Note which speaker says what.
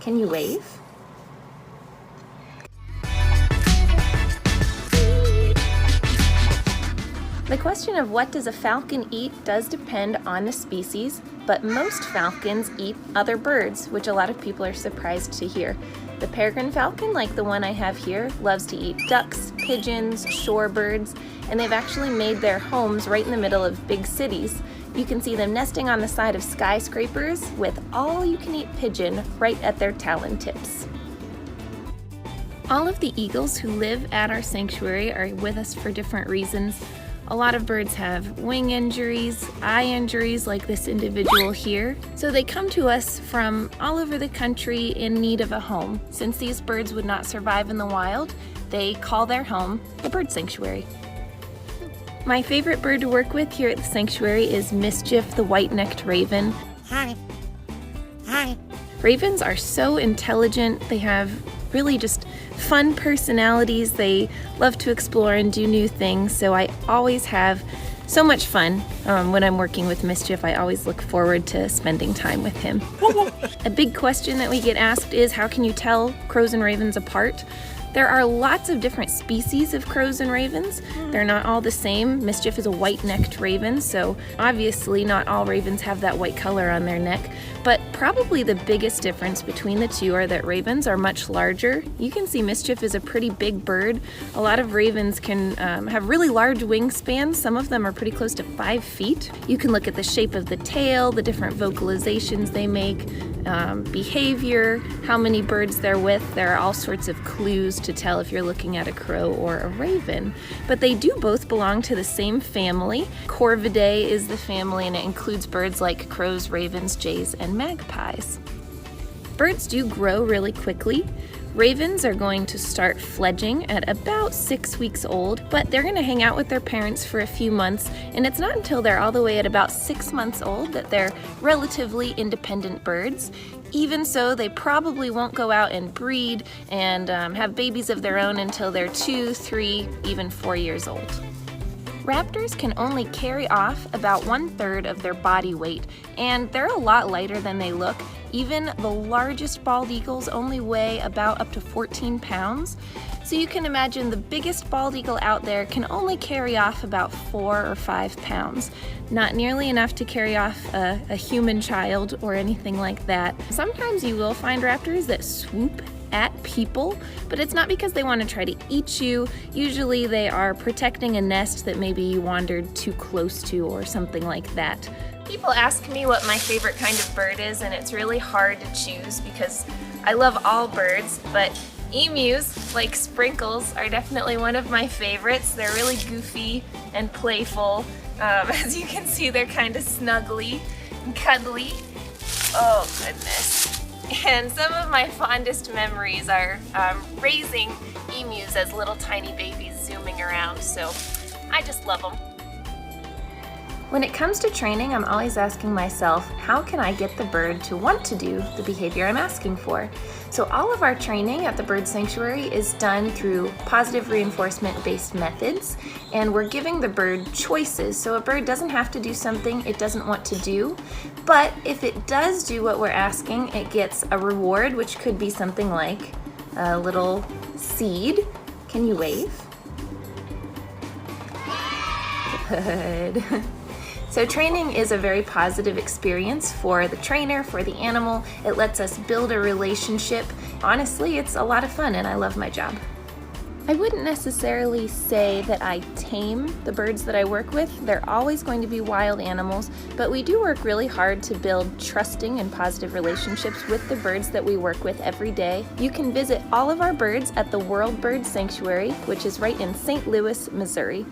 Speaker 1: Can you wave? The question of what does a falcon eat does depend on the species, but most falcons eat other birds, which a lot of people are surprised to hear. The peregrine falcon, like the one I have here, loves to eat ducks, pigeons, shorebirds, and they've actually made their homes right in the middle of big cities. You can see them nesting on the side of skyscrapers with all-you-can-eat pigeon right at their talon tips. All of the eagles who live at our sanctuary are with us for different reasons. A lot of birds have wing injuries, eye injuries like this individual here. So they come to us from all over the country in need of a home. Since these birds would not survive in the wild, they call their home the bird sanctuary. My favorite bird to work with here at the sanctuary is Mischief, the white-necked raven.
Speaker 2: Hi. Hi.
Speaker 1: Ravens are so intelligent. They have really just fun personalities. They love to explore and do new things, so I always have so much fun when I'm working with Mischief. I always look forward to spending time with him. A big question that we get asked is, how can you tell crows and ravens apart? There are lots of different species of crows and ravens. They're not all the same. Mischief is a white-necked raven, so obviously not all ravens have that white color on their neck. But probably the biggest difference between the two are that ravens are much larger. You can see Mischief is a pretty big bird. A lot of ravens can have really large wingspans. Some of them are pretty close to 5 feet. You can look at the shape of the tail, the different vocalizations they make, behavior, how many birds they're with. There are all sorts of clues to tell if you're looking at a crow or a raven. But they do both belong to the same family. Corvidae is the family, and it includes birds like crows, ravens, jays, and magpies. Birds do grow really quickly. Ravens are going to start fledging at about 6 weeks old, but they're going to hang out with their parents for a few months, and it's not until they're all the way at about 6 months old that they're relatively independent birds. Even so, they probably won't go out and breed and have babies of their own until they're 2, 3, even 4 years old. Raptors can only carry off about 1/3 of their body weight, and they're a lot lighter than they look. Even the largest bald eagles only weigh about up to 14 pounds. So you can imagine the biggest bald eagle out there can only carry off about 4 or 5 pounds. Not nearly enough to carry off a human child or anything like that. Sometimes you will find raptors that swoop at people, but it's not because they want to try to eat you. Usually they are protecting a nest that maybe you wandered too close to or something like that. People ask me what my favorite kind of bird is, and it's really hard to choose because I love all birds, but emus, like Sprinkles, are definitely one of my favorites. They're really goofy and playful. As you can see, they're kind of snuggly and cuddly. Oh goodness. And some of my fondest memories are raising emus as little tiny babies zooming around, so I just love them. When it comes to training, I'm always asking myself, how can I get the bird to want to do the behavior I'm asking for? So all of our training at the Bird Sanctuary is done through positive reinforcement-based methods, and we're giving the bird choices. So a bird doesn't have to do something it doesn't want to do, but if it does do what we're asking, it gets a reward, which could be something like a little seed. Can you wave? Good. So training is a very positive experience for the trainer, for the animal. It lets us build a relationship. Honestly, it's a lot of fun and I love my job. I wouldn't necessarily say that I tame the birds that I work with. They're always going to be wild animals, but we do work really hard to build trusting and positive relationships with the birds that we work with every day. You can visit all of our birds at the World Bird Sanctuary, which is right in St. Louis, Missouri.